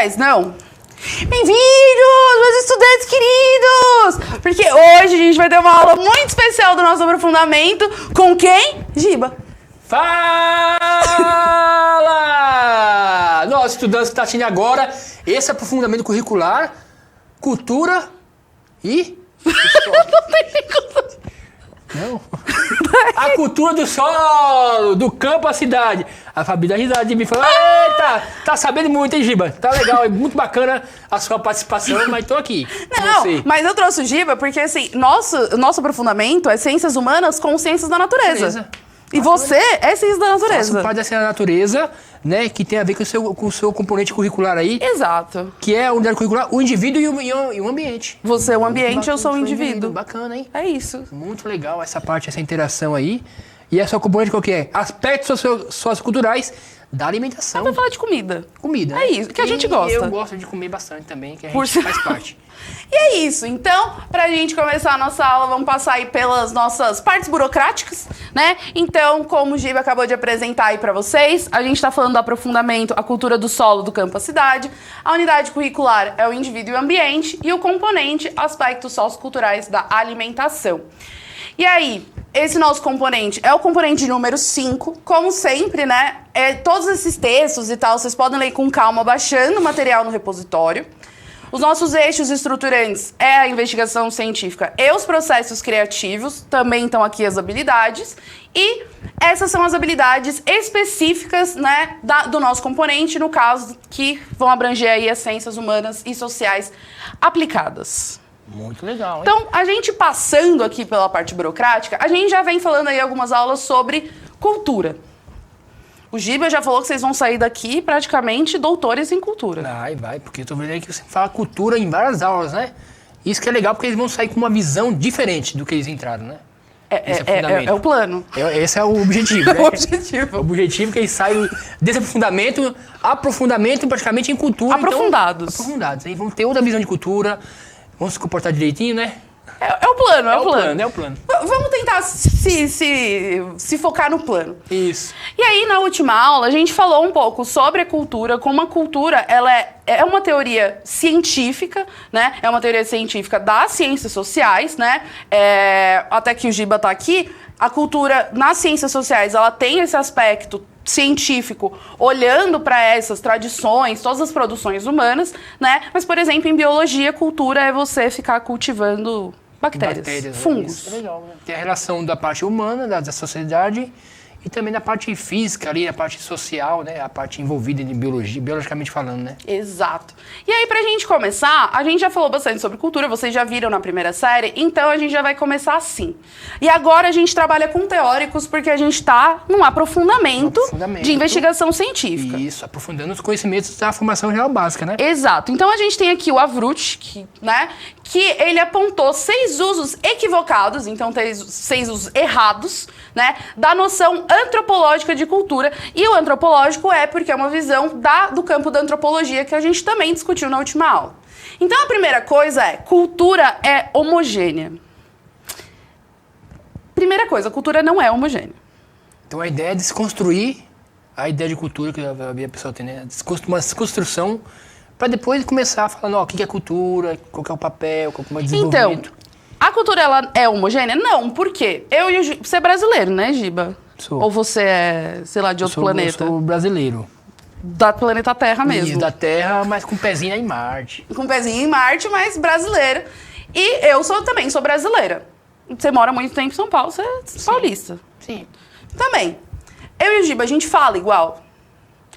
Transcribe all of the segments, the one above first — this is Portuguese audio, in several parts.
10, não. Bem-vindos, meus estudantes queridos! Porque hoje a gente vai ter uma aula muito especial do nosso aprofundamento com quem? Giba. Fala! Nosso estudante está assistindo agora esse aprofundamento curricular, cultura e... Não. A cultura do solo, do campo à cidade. A Fabi dá risada de mim e falou: eita, tá sabendo muito, hein, Giba? Tá legal, é muito bacana a sua participação, mas tô aqui. Não, mas eu trouxe o Giba porque, assim, nosso aprofundamento é ciências humanas com ciências da natureza. E você é ciência da natureza. Faço parte da ciência da natureza, né, que tem a ver com o seu componente curricular aí. Exato. Que é a unidade curricular, o indivíduo e o ambiente. Você é o ambiente, eu sou o indivíduo. Bacana, hein? É isso. Muito legal essa parte, essa interação aí. E essa componente qual que é? Aspectos socioculturais da alimentação. Vai falar de comida. Comida. É isso, que a gente gosta. Eu gosto de comer bastante também, que a gente faz parte. E é isso. Então, pra gente começar a nossa aula, vamos passar aí pelas nossas partes burocráticas, né? Então, como o Giba acabou de apresentar aí pra vocês, a gente tá falando do aprofundamento, a cultura do solo, do campo à cidade. A unidade curricular é o indivíduo e o ambiente. E o componente, aspectos socioculturais da alimentação. E aí, esse nosso componente é o componente número 5. Como sempre, né? Todos esses textos e tal, vocês podem ler com calma, baixando o material no repositório. Os nossos eixos estruturantes é a investigação científica e os processos criativos. Também estão aqui as habilidades. E essas são as habilidades específicas, né, do nosso componente, no caso, que vão abranger aí as ciências humanas e sociais aplicadas. Muito legal, hein? Então, a gente passando aqui pela parte burocrática, a gente já vem falando aí algumas aulas sobre cultura. O Giba já falou que vocês vão sair daqui praticamente doutores em cultura. Vai, porque eu tô vendo aí que você fala cultura em várias aulas, né? Isso que é legal, porque eles vão sair com uma visão diferente do que eles entraram, né? É o plano. Esse é o objetivo, né? O objetivo. O objetivo é que eles saiam desse aprofundamento praticamente em cultura. Aprofundados. Então, aprofundados. Aí vão ter outra visão de cultura, vão se comportar direitinho, né? É o plano, é o plano. É o plano. Vamos tentar se focar no plano. Isso. E aí, na última aula, a gente falou um pouco sobre a cultura, como a cultura ela é uma teoria científica, né? É uma teoria científica das ciências sociais, né? Até que o Giba tá aqui, a cultura nas ciências sociais, ela tem esse aspecto científico, olhando para essas tradições, todas as produções humanas, né? Mas, por exemplo, em biologia, cultura é você ficar cultivando bactérias, fungos. Isso é legal, né? Tem a relação da parte humana, da sociedade, e também da parte física ali, a parte social, né? A parte envolvida em biologia, biologicamente falando, né? Exato. E aí, pra gente começar, a gente já falou bastante sobre cultura, vocês já viram na primeira série, então a gente já vai começar assim. E agora a gente trabalha com teóricos, porque a gente tá num aprofundamento de investigação científica. Isso, aprofundando os conhecimentos da formação geral básica, né? Exato. Então a gente tem aqui o Avruch, que ele apontou 6 usos equivocados, então 6 usos errados, né, da noção antropológica de cultura. E o antropológico é porque é uma visão do campo da antropologia que a gente também discutiu na última aula. Então a primeira coisa é, cultura é homogênea. Primeira coisa, a cultura não é homogênea. Então a ideia é desconstruir a ideia de cultura que a pessoa tem, né? Uma desconstrução para depois começar falando, o que é cultura, qual que é o papel, qual que é o desenvolvimento. Então, a cultura ela é homogênea? Não, por quê? Você é brasileiro, né, Giba? Sou. Ou você é, sei lá, de outro planeta? Eu sou brasileiro. Da planeta Terra mesmo. Isso, da Terra, mas com pezinho em Marte. Com pezinho em Marte, mas brasileira. E eu também sou brasileira. Você mora muito tempo em São Paulo, você é paulista. Sim. Também. Eu e o Giba, a gente fala igual.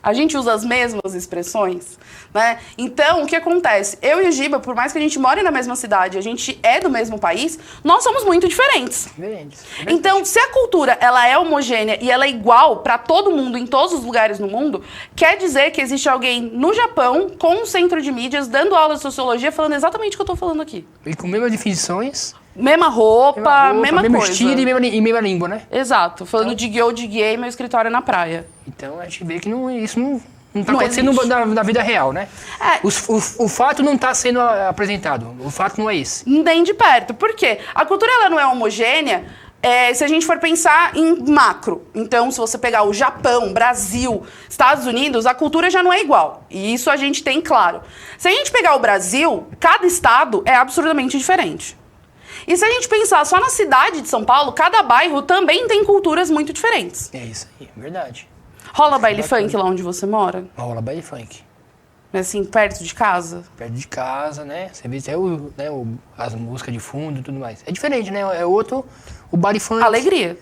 A gente usa as mesmas expressões, né? Então, o que acontece? Eu e o Giba, por mais que a gente more na mesma cidade, a gente é do mesmo país, nós somos muito diferentes. Então, se a cultura ela é homogênea e ela é igual para todo mundo, em todos os lugares no mundo, quer dizer que existe alguém no Japão, com um centro de mídias, dando aula de sociologia, falando exatamente o que eu tô falando aqui. E com mesmas definições. Mesma roupa, mesma mesmo coisa. Estilo e mesma língua, né? Exato. Falando de guiô, de gay, meu escritório é na praia. Então a gente vê que isso não tá acontecendo na vida real, né? O fato não está sendo apresentado. O fato não é esse. Nem de perto. Por quê? A cultura ela não é homogênea se a gente for pensar em macro, então se você pegar o Japão, Brasil, Estados Unidos, a cultura já não é igual. E isso a gente tem claro. Se a gente pegar o Brasil, cada estado é absurdamente diferente. E se a gente pensar só na cidade de São Paulo, cada bairro também tem culturas muito diferentes. É isso aí, verdade. Rola baile funk lá onde você mora? Rola baile funk. Assim, perto de casa? Perto de casa, né? Você vê até as músicas de fundo e tudo mais. É diferente, né? É outro, o baile funk. Alegria.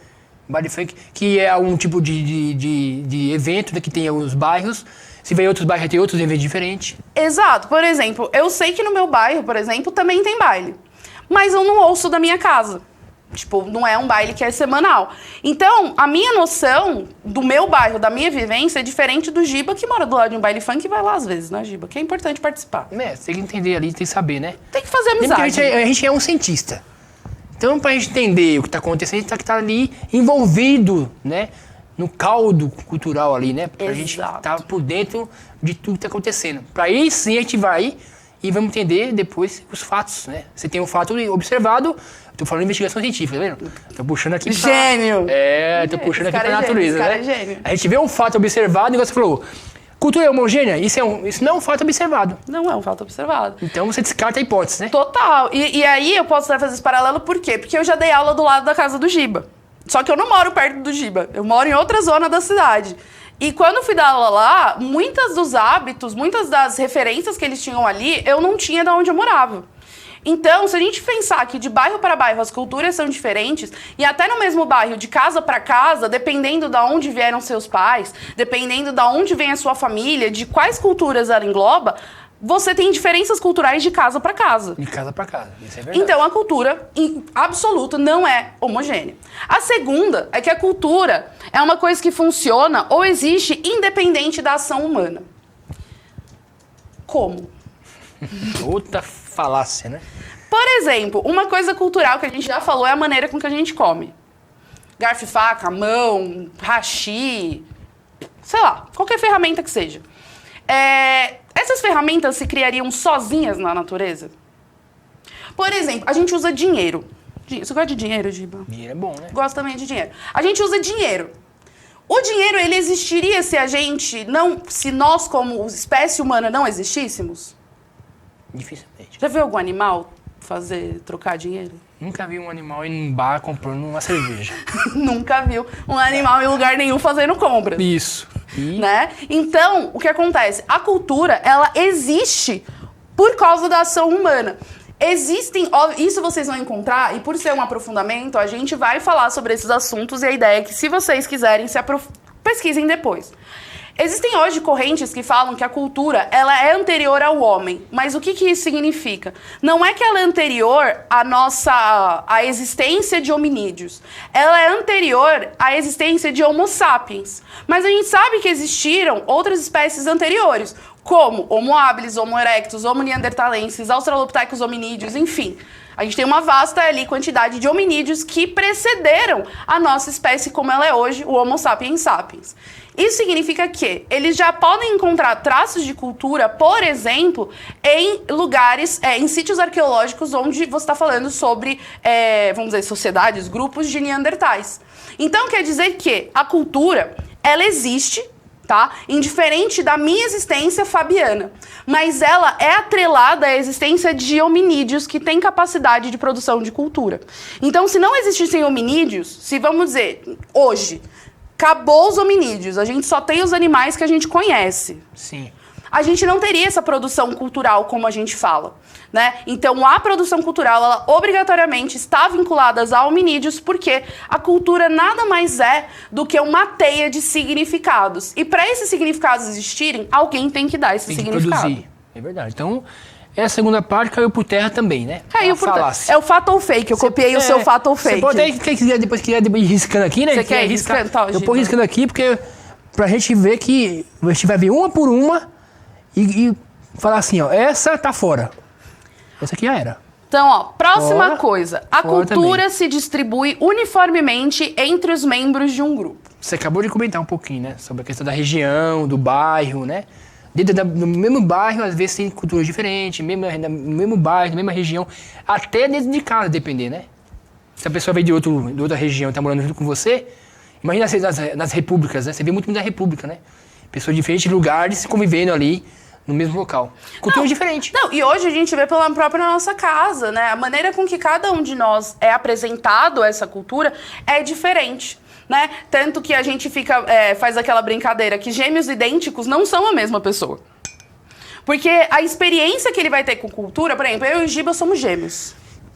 Baile funk, que é um tipo de evento, né, que tem os bairros. Se vem outros bairros, tem outros eventos diferentes. Exato. Por exemplo, eu sei que no meu bairro, por exemplo, também tem baile. Mas eu não ouço da minha casa. Tipo, não é um baile que é semanal. Então, a minha noção do meu bairro, da minha vivência, é diferente do Giba, que mora do lado de um baile funk e vai lá às vezes, né, Giba? Que é importante participar. Você tem que entender ali, tem que saber, né? Tem que fazer amizade. A gente é um cientista. Então, pra gente entender o que tá acontecendo, a gente tem que estar ali envolvido, né? No caldo cultural ali, né? Pra gente estar por dentro de tudo que tá acontecendo. Pra aí sim a gente vai e vamos entender depois os fatos, né? Você tem um fato observado, tô falando de investigação científica, tá vendo? Tô puxando aqui pra... Gênio! Tô puxando aqui pra natureza, né? né? Gênio. A gente vê um fato observado e você falou, cultura homogênea, isso não é um fato observado. Não é um fato observado. Então você descarta a hipótese, né? Total. E aí eu posso fazer esse paralelo por quê? Porque eu já dei aula do lado da casa do Giba. Só que eu não moro perto do Giba. Eu moro em outra zona da cidade. E quando eu fui dar aula lá, muitas dos hábitos, muitas das referências que eles tinham ali, eu não tinha de onde eu morava. Então, se a gente pensar que de bairro para bairro as culturas são diferentes, e até no mesmo bairro, de casa para casa, dependendo de onde vieram seus pais, dependendo de onde vem a sua família, de quais culturas ela engloba, você tem diferenças culturais de casa para casa. De casa para casa, isso é verdade. Então, a cultura, em absoluto, não é homogênea. A segunda é que a cultura é uma coisa que funciona ou existe independente da ação humana. Como? Outra falácia, né? Por exemplo, uma coisa cultural que a gente já falou é a maneira com que a gente come. Garfo e faca, mão, hashi, sei lá, qualquer ferramenta que seja. Essas ferramentas se criariam sozinhas na natureza? Por exemplo, a gente usa dinheiro. Você gosta de dinheiro, Giba? Dinheiro é bom, né? Gosto também de dinheiro. A gente usa dinheiro. O dinheiro, ele existiria se nós, como espécie humana, não existíssemos? Dificilmente. Já viu algum animal trocar dinheiro? Nunca vi um animal ir num bar comprando uma cerveja. Nunca viu um animal em lugar nenhum fazendo compras. Isso. Né? Então, o que acontece? A cultura, ela existe por causa da ação humana. Isso vocês vão encontrar, e por ser um aprofundamento, a gente vai falar sobre esses assuntos, e a ideia é que, se vocês quiserem, pesquisem depois. Existem hoje correntes que falam que a cultura, ela é anterior ao homem. Mas o que isso significa? Não é que ela é anterior à existência de hominídeos. Ela é anterior à existência de Homo sapiens. Mas a gente sabe que existiram outras espécies anteriores, como Homo habilis, Homo erectus, Homo neanderthalensis, Australopithecus hominídeos, enfim. A gente tem uma vasta quantidade de hominídeos que precederam a nossa espécie como ela é hoje, o Homo sapiens sapiens. Isso significa que eles já podem encontrar traços de cultura, por exemplo, em lugares, em sítios arqueológicos onde você está falando sobre, vamos dizer, sociedades, grupos de neandertais. Então, quer dizer que a cultura, ela existe, tá? Indiferente da minha existência fabiana. Mas ela é atrelada à existência de hominídeos que têm capacidade de produção de cultura. Então, se não existissem hominídeos, se vamos dizer, hoje, acabou os hominídeos, a gente só tem os animais que a gente conhece. Sim. A gente não teria essa produção cultural como a gente fala, né? Então, a produção cultural, ela obrigatoriamente está vinculada a hominídeos, porque a cultura nada mais é do que uma teia de significados. E para esses significados existirem, alguém tem que dar esse significado. Produzir. É verdade. Então, a segunda parte caiu por terra também, né? Caiu por terra. É o fato ou fake. Eu copiei o seu fato ou fake. Você pode até, quem quiser, depois quiser ir riscando aqui, né? Você quer ir riscando? Tá, eu vou riscando aqui, porque pra gente ver que a gente vai ver uma por uma e falar assim, ó, essa tá fora. Essa aqui já era. Então, ó, próxima coisa. A fora cultura também. se distribui uniformemente entre os membros de um grupo. Você acabou de comentar um pouquinho, né? Sobre a questão da região, do bairro, né? Dentro do mesmo bairro, às vezes tem culturas diferentes, no mesmo bairro, na mesma região, até dentro de casa, depender, né? Se a pessoa veio de outra região e tá morando junto com você, imagina você nas repúblicas, né? Você vê muito da república, né? Pessoas de diferentes lugares convivendo ali no mesmo local. Cultura diferente. Não, e hoje a gente vê pela própria nossa casa, né? A maneira com que cada um de nós é apresentado a essa cultura é diferente, né? Tanto que a gente faz aquela brincadeira que gêmeos idênticos não são a mesma pessoa. Porque a experiência que ele vai ter com cultura, por exemplo, eu e o Giba somos gêmeos.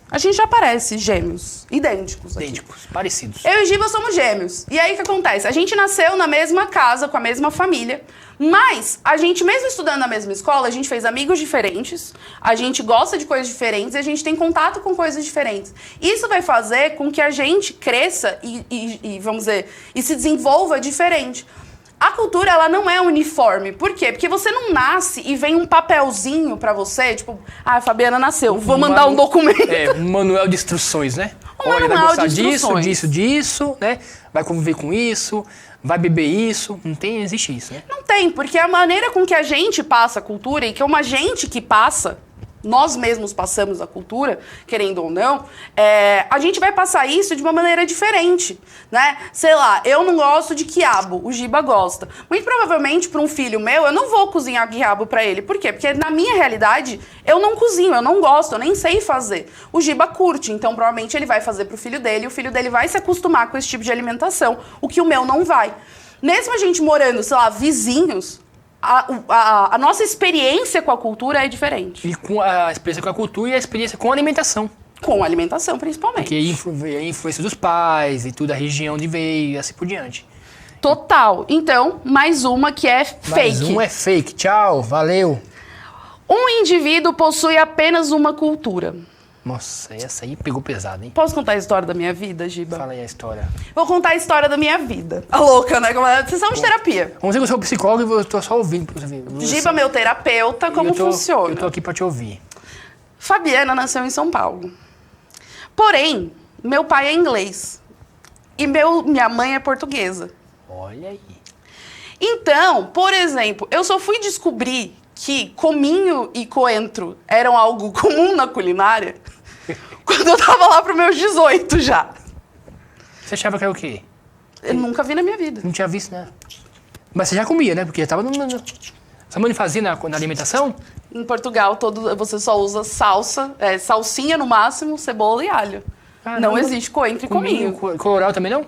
A gente já parece gêmeos, idênticos. Idênticos, parecidos. Eu e o Giba somos gêmeos. E aí o que acontece? A gente nasceu na mesma casa, com a mesma família, mas a gente, mesmo estudando na mesma escola, a gente fez amigos diferentes, a gente gosta de coisas diferentes e a gente tem contato com coisas diferentes. Isso vai fazer com que a gente cresça e vamos dizer, e se desenvolva diferente. A cultura, ela não é uniforme. Por quê? Porque você não nasce e vem um papelzinho pra você, tipo, a Fabiana nasceu, vou mandar um documento. Um manual de instruções, né? Olha, vai gostar disso, né? Vai conviver com isso, vai beber isso. Não existe isso, né? Não tem, porque a maneira com que a gente passa a cultura e que é uma gente que passa, nós mesmos passamos a cultura, querendo ou não, a gente vai passar isso de uma maneira diferente, né? Sei lá, eu não gosto de quiabo, o Giba gosta. Muito provavelmente, para um filho meu, eu não vou cozinhar quiabo para ele. Por quê? Porque na minha realidade, eu não cozinho, eu não gosto, eu nem sei fazer. O Giba curte, então provavelmente ele vai fazer pro filho dele, e o filho dele vai se acostumar com esse tipo de alimentação, o que o meu não vai. Mesmo a gente morando, sei lá, vizinhos, a nossa experiência com a cultura é diferente. E com a experiência com a cultura e a experiência com a alimentação. Com a alimentação, principalmente. Porque a influência dos pais e tudo, a região onde veio e assim por diante. Total. Então, mais uma que é fake. Mais uma é fake. Tchau, valeu. Um indivíduo possui apenas uma cultura. Nossa, essa aí pegou pesado, hein? Posso contar a história da minha vida, Giba? Fala aí a história. Vou contar a história da minha vida. A louca, né? Sessão de terapia. Vamos dizer que eu sou psicólogo e eu tô só ouvindo. Giba, meu terapeuta, como funciona? Eu tô aqui pra te ouvir. Fabiana nasceu em São Paulo. Porém, meu pai é inglês. E minha mãe é portuguesa. Olha aí. Então, por exemplo, eu só fui descobrir que cominho e coentro eram algo comum na culinária quando eu tava lá pros meus 18 já. Você achava que era o quê? Eu nunca vi na minha vida. Não tinha visto, né? Mas você já comia, né? Porque tava Sua mãe fazia na alimentação? Em Portugal, você só usa salsinha no máximo, cebola e alho. Caramba. Não existe coentro e cominho. Colorau também não?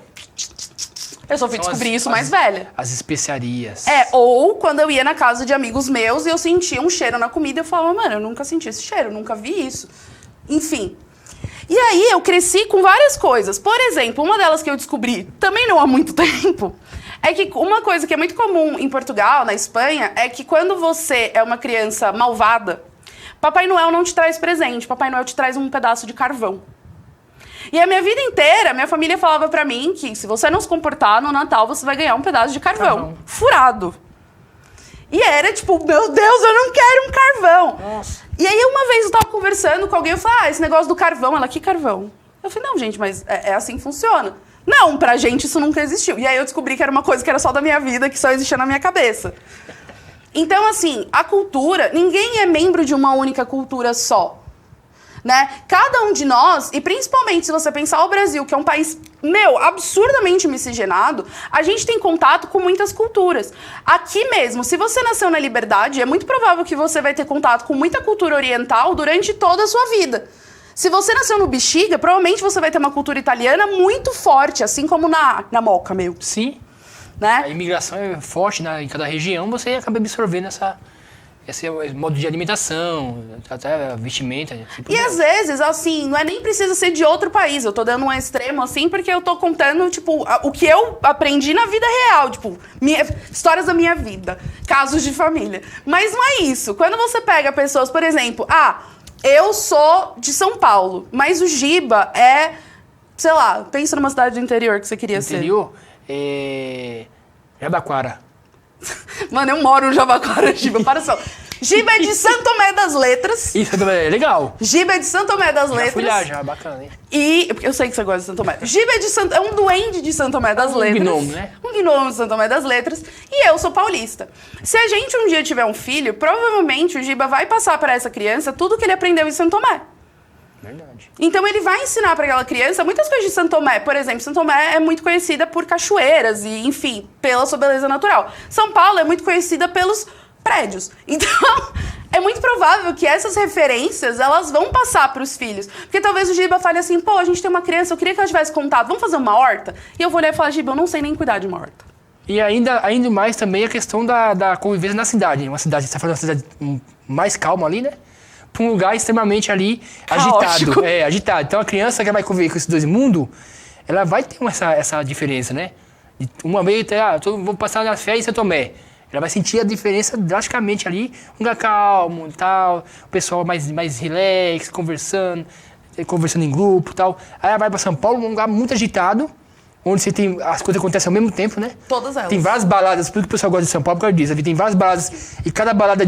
Eu só fui descobrir isso mais velha. As especiarias. Ou quando eu ia na casa de amigos meus e eu sentia um cheiro na comida, eu falava, mano, eu nunca senti esse cheiro, eu nunca vi isso. Enfim. E aí eu cresci com várias coisas. Por exemplo, uma delas que eu descobri, também não há muito tempo, é que uma coisa que é muito comum em Portugal, na Espanha, é que quando você é uma criança malvada, Papai Noel não te traz presente, Papai Noel te traz um pedaço de carvão. E a minha vida inteira, minha família falava pra mim que se você não se comportar no Natal, você vai ganhar um pedaço de carvão. Furado. E era tipo, meu Deus, eu não quero um carvão. Nossa. E aí uma vez eu tava conversando com alguém, eu falei, esse negócio do carvão. Ela, que carvão? Eu falei, não, gente, mas é assim que funciona. Não, pra gente isso nunca existiu. E aí eu descobri que era uma coisa que era só da minha vida, que só existia na minha cabeça. Então, assim, a cultura, ninguém é membro de uma única cultura só. Né? Cada um de nós, e principalmente se você pensar o Brasil, que é um país, absurdamente miscigenado, a gente tem contato com muitas culturas. Aqui mesmo, se você nasceu na Liberdade, é muito provável que você vai ter contato com muita cultura oriental durante toda a sua vida. Se você nasceu no Bexiga, provavelmente você vai ter uma cultura italiana muito forte, assim como na Moca, meu. Sim. Né? A imigração é forte em cada região, você acaba absorvendo esse modo de alimentação, até vestimenta. Assim, e às vezes, assim, não é nem precisa ser de outro país. Eu tô dando um extremo, assim, porque eu tô contando, tipo, o que eu aprendi na vida real. Tipo, histórias da minha vida, casos de família. Mas não é isso. Quando você pega pessoas, por exemplo, eu sou de São Paulo, mas o Giba é, sei lá, pensa numa cidade do interior que você queria ser. Interior? Jabaquara. Mano, eu moro no Jabaquara, Giba, para só. Giba é de Santo Tomé das Letras. Isso é legal. Giba é de Santo Tomé das Letras. Fui lá já, bacana, hein? E eu sei que você gosta de Santo Tomé. Giba é um duende de Santo Tomé das Letras. Um gnomo, né? Um gnomo de Santo Tomé das Letras. E eu sou paulista. Se a gente um dia tiver um filho, provavelmente o Giba vai passar para essa criança tudo que ele aprendeu em Santo Tomé. Verdade. Então ele vai ensinar para aquela criança muitas coisas de Santo Tomé. Por exemplo, Santo Tomé é muito conhecida por cachoeiras e, enfim, pela sua beleza natural. São Paulo é muito conhecida pelos prédios. Então, é muito provável que essas referências, elas vão passar para os filhos. Porque talvez o Giba fale assim, pô, a gente tem uma criança, eu queria que ela tivesse contato, vamos fazer uma horta? E eu vou olhar e falar, Giba, eu não sei nem cuidar de uma horta. E ainda mais também a questão da convivência na cidade. Uma cidade, você está falando de uma cidade mais calma ali, né? Para um lugar extremamente ali Caótico. agitado. Agitado. Então a criança que vai conviver com esses dois mundos, ela vai ter essa diferença, né? Uma vez, vou passar nas férias em Santo Tomé. Ela vai sentir a diferença drasticamente ali, um lugar calmo e tal, o pessoal mais relax, conversando em grupo e tal. Aí ela vai para São Paulo, um lugar muito agitado, onde você tem, as coisas acontecem ao mesmo tempo, né? Todas elas. Tem várias baladas, por que o pessoal gosta de São Paulo por causa disso. Tem várias baladas, e cada balada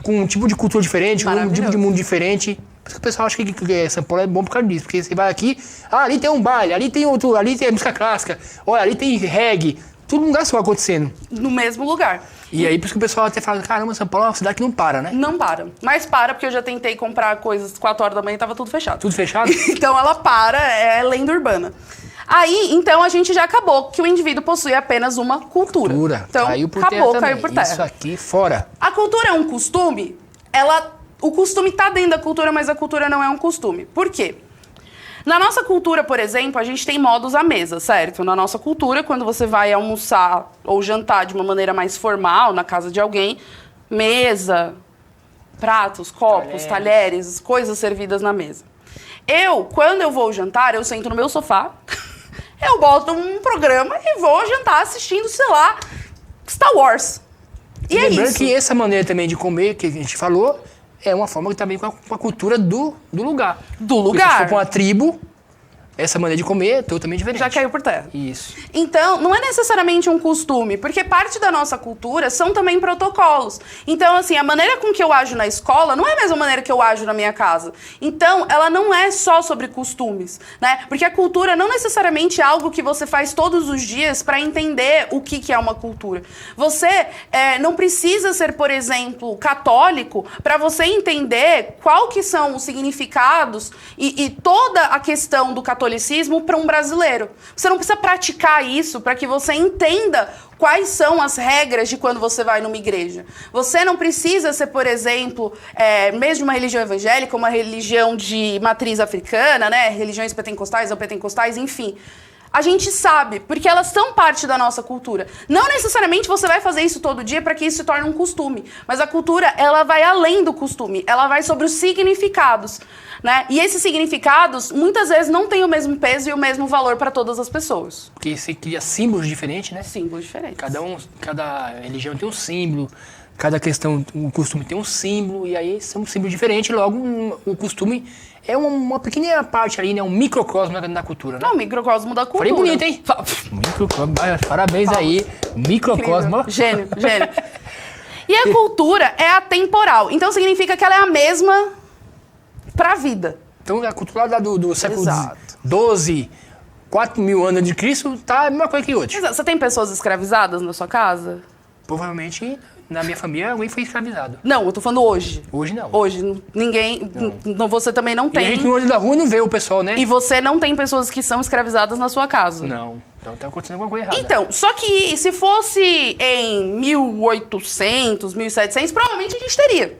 com um tipo de cultura diferente, com um tipo de mundo diferente. Por isso que o pessoal acha que São Paulo é bom por causa disso. Porque você vai aqui, ali tem um baile, ali tem outro, ali tem música clássica, olha, ali tem reggae. Tudo num lugar só acontecendo. No mesmo lugar. E aí, por isso que o pessoal até fala, caramba, São Paulo é uma cidade que não para, né? Não para. Mas para, porque eu já tentei comprar coisas 4 horas da manhã e tava tudo fechado. Tudo fechado? Então ela para, é lenda urbana. Aí, então, a gente já acabou que o indivíduo possui apenas uma cultura. Então, caiu por acabou, terra caiu por terra. Isso aqui, fora. A cultura é um costume, o costume tá dentro da cultura, mas a cultura não é um costume. Por quê? Na nossa cultura, por exemplo, a gente tem modos à mesa, certo? Na nossa cultura, quando você vai almoçar ou jantar de uma maneira mais formal, na casa de alguém, mesa, pratos, copos, talheres, coisas servidas na mesa. Quando eu vou jantar, eu sento no meu sofá, eu boto um programa e vou jantar assistindo, sei lá, Star Wars. E é lembrando isso. que essa maneira também de comer, que a gente falou, é uma forma também com a cultura do lugar. Do Porque se lugar. for pra uma tribo, essa maneira de comer é totalmente diferente. Já caiu por terra. Isso. Então, não é necessariamente um costume, porque parte da nossa cultura são também protocolos. Então, assim, a maneira com que eu ajo na escola não é a mesma maneira que eu ajo na minha casa. Então, ela não é só sobre costumes, né? Porque a cultura não necessariamente é algo que você faz todos os dias para entender o que é uma cultura. Você não precisa ser, por exemplo, católico para você entender qual que são os significados e toda a questão do catolicismo para um brasileiro. Você não precisa praticar isso para que você entenda quais são as regras de quando você vai numa igreja. Você não precisa ser, por exemplo, mesmo de uma religião evangélica, uma religião de matriz africana, né? Religiões pentecostais ou pentecostais, enfim. A gente sabe, porque elas são parte da nossa cultura. Não necessariamente você vai fazer isso todo dia para que isso se torne um costume. Mas a cultura, ela vai além do costume. Ela vai sobre os significados, né? E esses significados, muitas vezes, não têm o mesmo peso e o mesmo valor para todas as pessoas. Porque você cria símbolos diferentes, né? Símbolos diferentes. Cada religião tem um símbolo, cada questão, o costume tem um símbolo, e aí são símbolos diferentes, logo o costume é uma pequena parte ali, né? Um microcosmo da cultura, né? Não, o microcosmo da cultura. Falei bonito, hein? Microcosmo, parabéns aí. Microcosmo. Gênio, gênio. E a cultura é atemporal. Então significa que ela é a mesma pra vida. Então a cultura lá do século Exato. XII, 4.000 anos de Cristo, tá a mesma coisa que hoje. Você tem pessoas escravizadas na sua casa? Provavelmente, na minha família, alguém foi escravizado. Não, eu tô falando hoje. Hoje não. Hoje, ninguém... Não. Você também não E a tem. gente no olho da rua não vê o pessoal, né? E você não tem pessoas que são escravizadas na sua casa. Não. Então tá acontecendo alguma coisa errada. Então, só que se fosse em 1800, 1700, provavelmente a gente teria.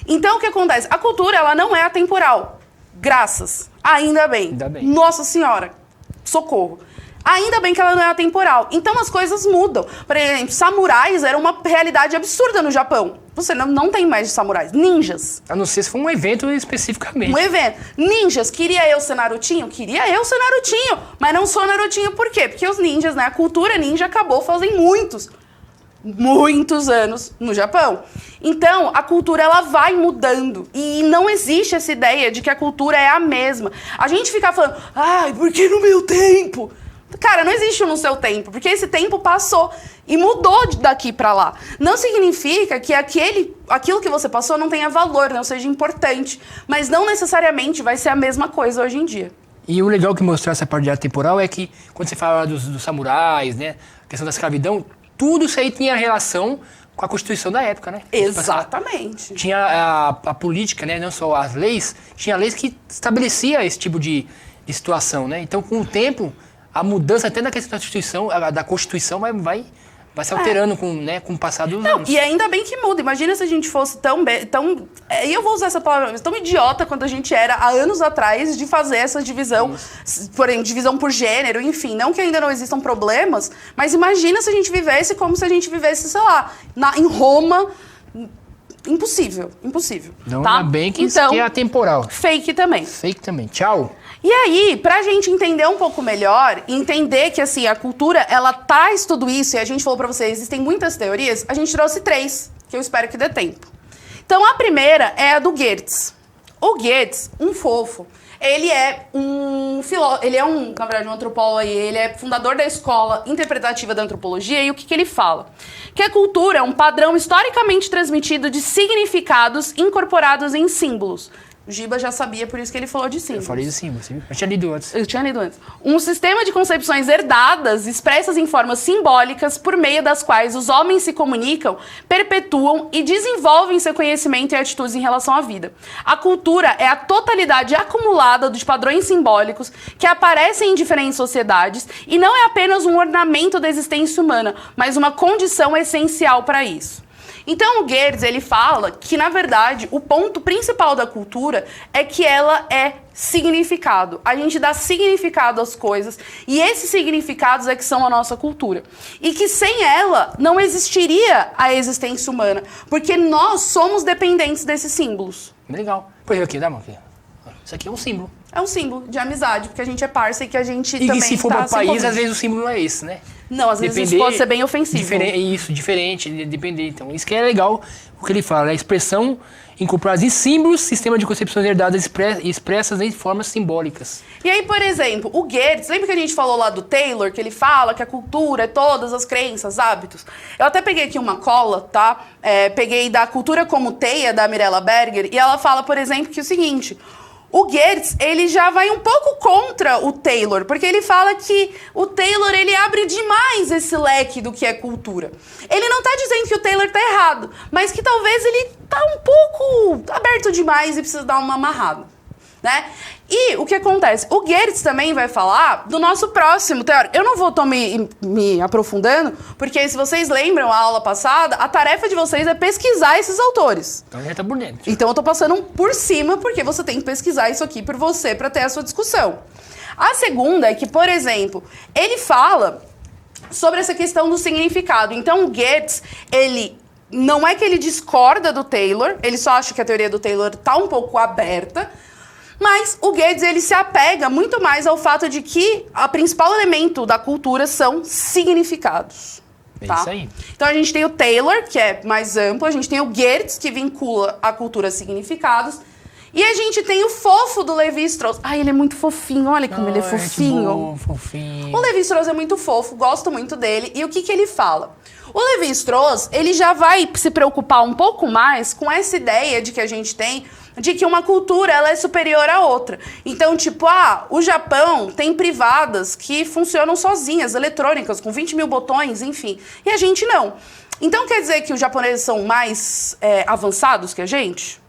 Então, o que acontece? A cultura, ela não é atemporal. Graças. Ainda bem. Ainda bem. Nossa Senhora. Socorro. Ainda bem que ela não é atemporal. Então, as coisas mudam. Por exemplo, samurais era uma realidade absurda no Japão. Você não tem mais samurais. Ninjas. A não ser se for um evento especificamente. Um evento. Ninjas. Queria eu ser Narutinho? Queria eu ser Narutinho. Mas não sou Narutinho por quê? Porque os ninjas, né? A cultura ninja acabou fazem muitos anos no Japão. Então, a cultura, ela vai mudando. E não existe essa ideia de que a cultura é a mesma. A gente fica falando, ai, porque no meu tempo... Cara, não existe no seu tempo, porque esse tempo passou e mudou daqui pra lá. Não significa que aquilo que você passou não tenha valor, não seja importante, mas não necessariamente vai ser a mesma coisa hoje em dia. E o legal que mostrar essa parte de arte temporal é que, quando você fala dos samurais, né, a questão da escravidão, tudo isso aí tinha relação com a Constituição da época, né? Exatamente. Tinha a política, né? Não só as leis, tinha leis que estabelecia esse tipo de situação, né? Então, com o tempo, a mudança até na questão da Constituição vai se alterando com o passar dos anos. E ainda bem que muda. Imagina se a gente fosse e eu vou usar essa palavra, tão idiota quanto a gente era há anos atrás de fazer essa divisão, porém, divisão por gênero, enfim. Não que ainda não existam problemas, mas imagina se a gente vivesse como se a gente vivesse, sei lá, em Roma. Impossível. Não, tá? ainda bem que é atemporal. Fake também. Tchau. E aí, pra gente entender um pouco melhor, entender que, assim, a cultura, ela traz tudo isso, e a gente falou pra vocês, existem muitas teorias, a gente trouxe 3, que eu espero que dê tempo. Então, a primeira é a do Goethe. O Goethe, um fofo, ele é na verdade, um antropólogo aí, ele é fundador da Escola Interpretativa da Antropologia, e o que ele fala? Que a cultura é um padrão historicamente transmitido de significados incorporados em símbolos. O Giba já sabia, por isso que ele falou de símbolos. Eu falei de símbolos, eu tinha lido antes. Um sistema de concepções herdadas, expressas em formas simbólicas, por meio das quais os homens se comunicam, perpetuam e desenvolvem seu conhecimento e atitudes em relação à vida. A cultura é a totalidade acumulada dos padrões simbólicos que aparecem em diferentes sociedades e não é apenas um ornamento da existência humana, mas uma condição essencial para isso. Então, o Goethe, ele fala que, na verdade, o ponto principal da cultura é que ela é significado. A gente dá significado às coisas e esses significados é que são a nossa cultura. E que sem ela não existiria a existência humana, porque nós somos dependentes desses símbolos. Legal. Por exemplo, dá uma aqui. Isso aqui é um símbolo. É um símbolo de amizade, porque a gente é parça e que a gente também se for para o país, às vezes o símbolo não é esse, né? Não, às vezes isso pode ser bem ofensivo. Diferente, depender. Então, isso que é legal, o que ele fala, a expressão incorporada em símbolos, sistema de concepções herdadas expressas em formas simbólicas. E aí, por exemplo, o Goethe, lembra que a gente falou lá do Taylor, que ele fala que a cultura é todas as crenças, hábitos? Eu até peguei aqui uma cola, tá? Peguei da Cultura como Teia, da Mirella Berger, e ela fala, por exemplo, que é o seguinte: o Goethe, ele já vai um pouco contra o Taylor, porque ele fala que o Taylor, ele abre demais esse leque do que é cultura. Ele não tá dizendo que o Taylor tá errado, mas que talvez ele tá um pouco aberto demais e precisa dar uma amarrada, né? E o que acontece? O Goethe também vai falar do nosso próximo teórico. Eu não vou estar me aprofundando, porque se vocês lembram a aula passada, a tarefa de vocês é pesquisar esses autores. Então já tá por dentro. Então eu tô passando por cima, porque você tem que pesquisar isso aqui por você para ter a sua discussão. A segunda é que, por exemplo, ele fala sobre essa questão do significado. Então o Goethe, ele não é que ele discorda do Taylor, ele só acha que a teoria do Taylor tá um pouco aberta, mas o Goethe, ele se apega muito mais ao fato de que o principal elemento da cultura são significados. Tá? É isso aí. Então a gente tem o Taylor, que é mais amplo, a gente tem o Goethe, que vincula a cultura a significados, e a gente tem o fofo do Levi-Strauss. Ai, ele é muito fofinho, olha como ele é fofinho. Fofinho. O Levi-Strauss é muito fofo, gosto muito dele, e o que ele fala? O Levi-Strauss, ele já vai se preocupar um pouco mais com essa ideia de que a gente tem de que uma cultura, ela é superior à outra. Então, tipo, o Japão tem privadas que funcionam sozinhas, eletrônicas, com 20 mil botões, enfim. E a gente não. Então, quer dizer que os japoneses são mais avançados que a gente?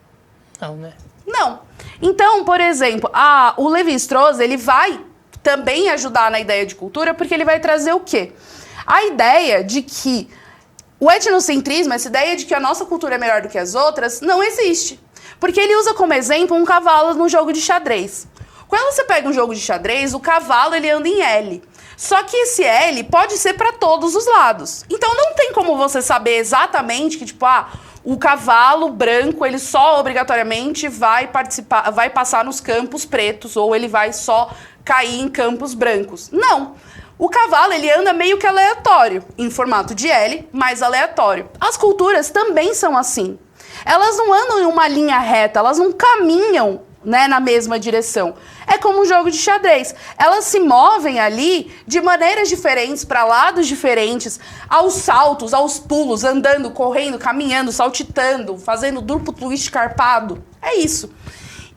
Não, né? Não. Então, por exemplo, o Levi-Strauss, ele vai também ajudar na ideia de cultura, porque ele vai trazer o quê? A ideia de que o etnocentrismo, essa ideia de que a nossa cultura é melhor do que as outras, não existe. Porque ele usa como exemplo um cavalo no jogo de xadrez. Quando você pega um jogo de xadrez, o cavalo ele anda em L. Só que esse L pode ser para todos os lados. Então não tem como você saber exatamente que, tipo, o cavalo branco, ele só obrigatoriamente vai passar nos campos pretos, ou ele vai só cair em campos brancos. Não. O cavalo, ele anda meio que aleatório, em formato de L, mas aleatório. As culturas também são assim. Elas não andam em uma linha reta, elas não caminham, né, na mesma direção. É como um jogo de xadrez. Elas se movem ali de maneiras diferentes, para lados diferentes, aos saltos, aos pulos, andando, correndo, caminhando, saltitando, fazendo duplo twist carpado. É isso.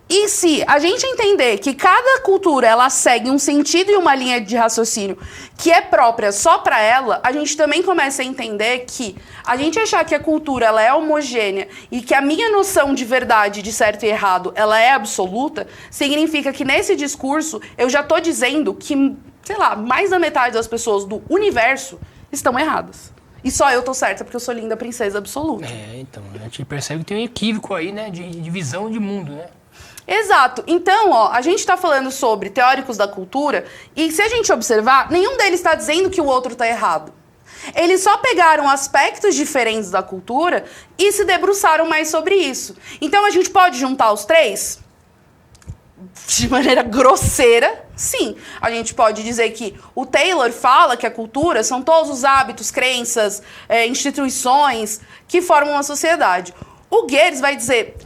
E se a gente entender que cada cultura ela segue um sentido e uma linha de raciocínio que é própria só para ela, a gente também começa a entender que a gente achar que a cultura ela é homogênea e que a minha noção de verdade, de certo e errado, ela é absoluta, significa que nesse discurso eu já tô dizendo que, sei lá, mais da metade das pessoas do universo estão erradas. E só eu tô certa porque eu sou linda princesa absoluta. Então, a gente percebe que tem um equívoco aí, né, de visão de mundo, né? Exato. Então, ó, a gente tá falando sobre teóricos da cultura e se a gente observar, nenhum deles está dizendo que o outro tá errado. Eles só pegaram aspectos diferentes da cultura e se debruçaram mais sobre isso. Então, a gente pode juntar os três? De maneira grosseira, sim. A gente pode dizer que o Taylor fala que a cultura são todos os hábitos, crenças, instituições que formam uma sociedade. O Guedes vai dizer,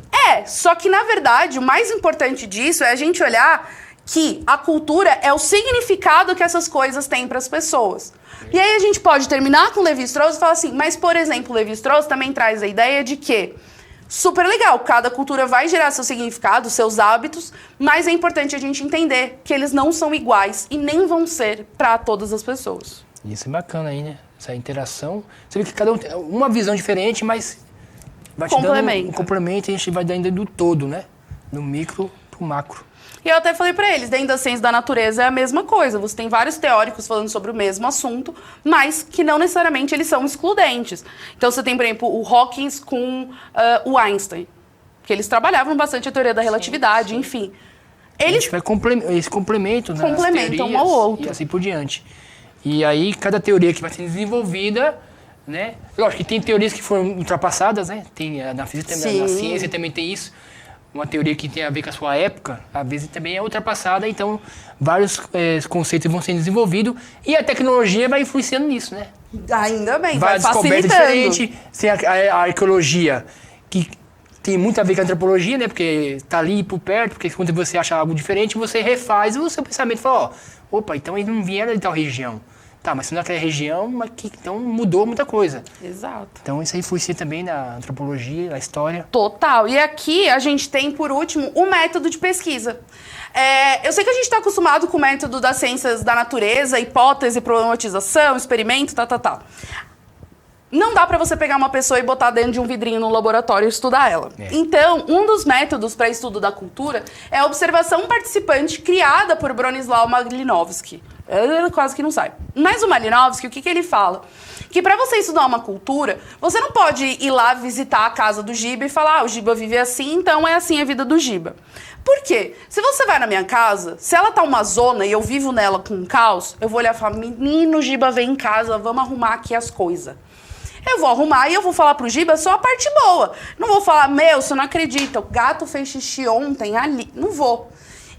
só que na verdade o mais importante disso é a gente olhar que a cultura é o significado que essas coisas têm para as pessoas. E aí a gente pode terminar com Levi-Strauss e falar assim, mas por exemplo, Levi-Strauss também traz a ideia de que super legal, cada cultura vai gerar seu significado, seus hábitos, mas é importante a gente entender que eles não são iguais e nem vão ser para todas as pessoas. Isso é bacana aí, né? Essa interação. Você vê que cada um tem uma visão diferente, mas vai te dando um complemento e a gente vai dando do todo, né? Do micro pro macro. E eu até falei pra eles, dentro da ciência da natureza é a mesma coisa. Você tem vários teóricos falando sobre o mesmo assunto, mas que não necessariamente eles são excludentes. Então você tem, por exemplo, o Hawking com o Einstein, que eles trabalhavam bastante a teoria da relatividade, enfim. Eles complementam, né? Complementam um ao outro. E assim por diante. E aí, cada teoria que vai sendo desenvolvida, né? Lógico que tem teorias que foram ultrapassadas, né? Tem, na física também, na ciência também tem isso. Uma teoria que tem a ver com a sua época, às vezes também é ultrapassada, então vários conceitos vão sendo desenvolvidos e a tecnologia vai influenciando nisso, né? Ainda bem, vai facilitando. Diferente, tem a arqueologia, que tem muito a ver com a antropologia, né? Porque tá ali por perto, porque quando você acha algo diferente, você refaz o seu pensamento e fala, opa, então eles não vieram de tal região. Tá, mas se não é aquela região, então mudou muita coisa. Exato. Então isso aí influencia também na antropologia, na história. Total. E aqui a gente tem, por último, o método de pesquisa. Eu sei que a gente está acostumado com o método das ciências da natureza, hipótese, problematização, experimento, Não dá para você pegar uma pessoa e botar dentro de um vidrinho no laboratório e estudar ela. Então, um dos métodos para estudo da cultura é a observação participante criada por Bronislaw Malinowski. Eu quase que não sai. Mas o Malinowski, o que ele fala? Que para você estudar uma cultura, você não pode ir lá visitar a casa do Giba e falar, o Giba vive assim, então é assim a vida do Giba. Por quê? Se você vai na minha casa, se ela tá uma zona e eu vivo nela com um caos, eu vou olhar e falar, menino Giba, vem em casa, vamos arrumar aqui as coisas. Eu vou arrumar e eu vou falar pro Giba só a parte boa. Não vou falar, você não acredita, o gato fez xixi ontem ali. Não vou.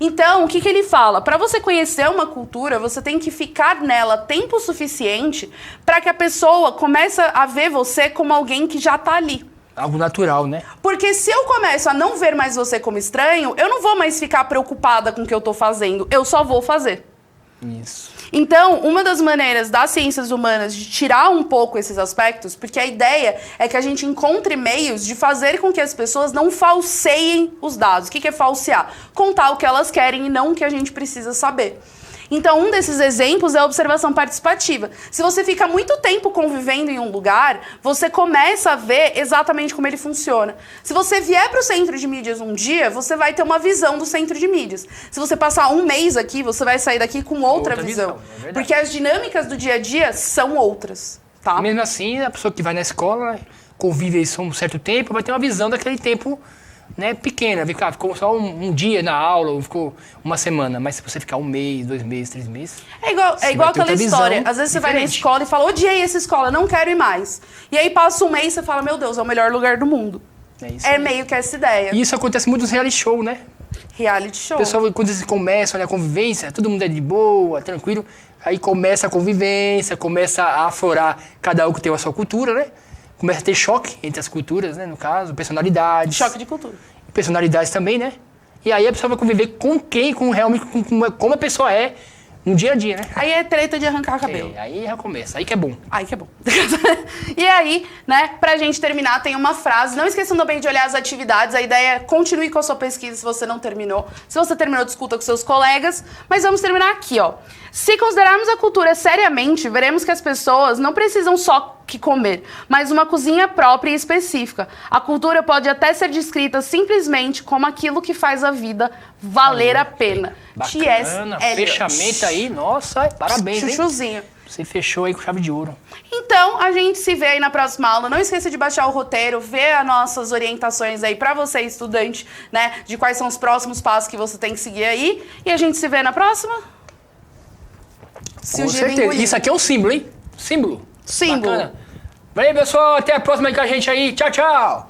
Então, o que ele fala? Para você conhecer uma cultura, você tem que ficar nela tempo suficiente para que a pessoa comece a ver você como alguém que já tá ali. Algo natural, né? Porque se eu começo a não ver mais você como estranho, eu não vou mais ficar preocupada com o que eu tô fazendo. Eu só vou fazer. Isso. Então, uma das maneiras das ciências humanas de tirar um pouco esses aspectos, porque a ideia é que a gente encontre meios de fazer com que as pessoas não falseiem os dados. O que é falsear? Contar o que elas querem e não o que a gente precisa saber. Então, um desses exemplos é a observação participativa. Se você fica muito tempo convivendo em um lugar, você começa a ver exatamente como ele funciona. Se você vier para o centro de mídias um dia, você vai ter uma visão do centro de mídias. Se você passar um mês aqui, você vai sair daqui com outra visão. Porque as dinâmicas do dia a dia são outras, tá? Mesmo assim, a pessoa que vai na escola, convive aí só um certo tempo, vai ter uma visão daquele tempo, né, pequena. Ficou só um dia na aula, ou ficou uma semana. Mas se você ficar um mês, 2 meses, 3 meses... É igual aquela história. Às vezes você vai na escola e fala, odiei essa escola, não quero ir mais. E aí passa um mês e você fala, meu Deus, é o melhor lugar do mundo. É meio que essa ideia. E isso acontece muito nos reality show, né? Reality show. O pessoal, quando eles começam a convivência, todo mundo é de boa, tranquilo. Aí começa a convivência, começa a aflorar cada um que tem a sua cultura, né? Começa a ter choque entre as culturas, né? No caso, personalidades. Choque de cultura. Personalidades também, né? E aí a pessoa vai conviver com quem, realmente como a pessoa é, no dia a dia, né? Aí é treta de arrancar cabelo. Aí já começa, aí que é bom. Ai, que é bom. E aí, né, pra gente terminar, tem uma frase. Não esqueçam também de olhar as atividades. A ideia é continue com a sua pesquisa se você não terminou. Se você terminou, discuta com seus colegas. Mas vamos terminar aqui, ó. Se considerarmos a cultura seriamente, veremos que as pessoas não precisam só que comer, mas uma cozinha própria e específica. A cultura pode até ser descrita simplesmente como aquilo que faz a vida valer a pena. Bacana, fechamento aí, nossa, parabéns, hein? Chuchuzinho. Você fechou aí com chave de ouro. Então, a gente se vê aí na próxima aula. Não esqueça de baixar o roteiro, ver as nossas orientações aí pra você, estudante, né? De quais são os próximos passos que você tem que seguir aí. E a gente se vê na próxima. Com certeza. Isso aqui é um símbolo, hein? Símbolo. Símbolo. Bacana. Valeu, pessoal. Até a próxima aí com a gente aí. Tchau, tchau.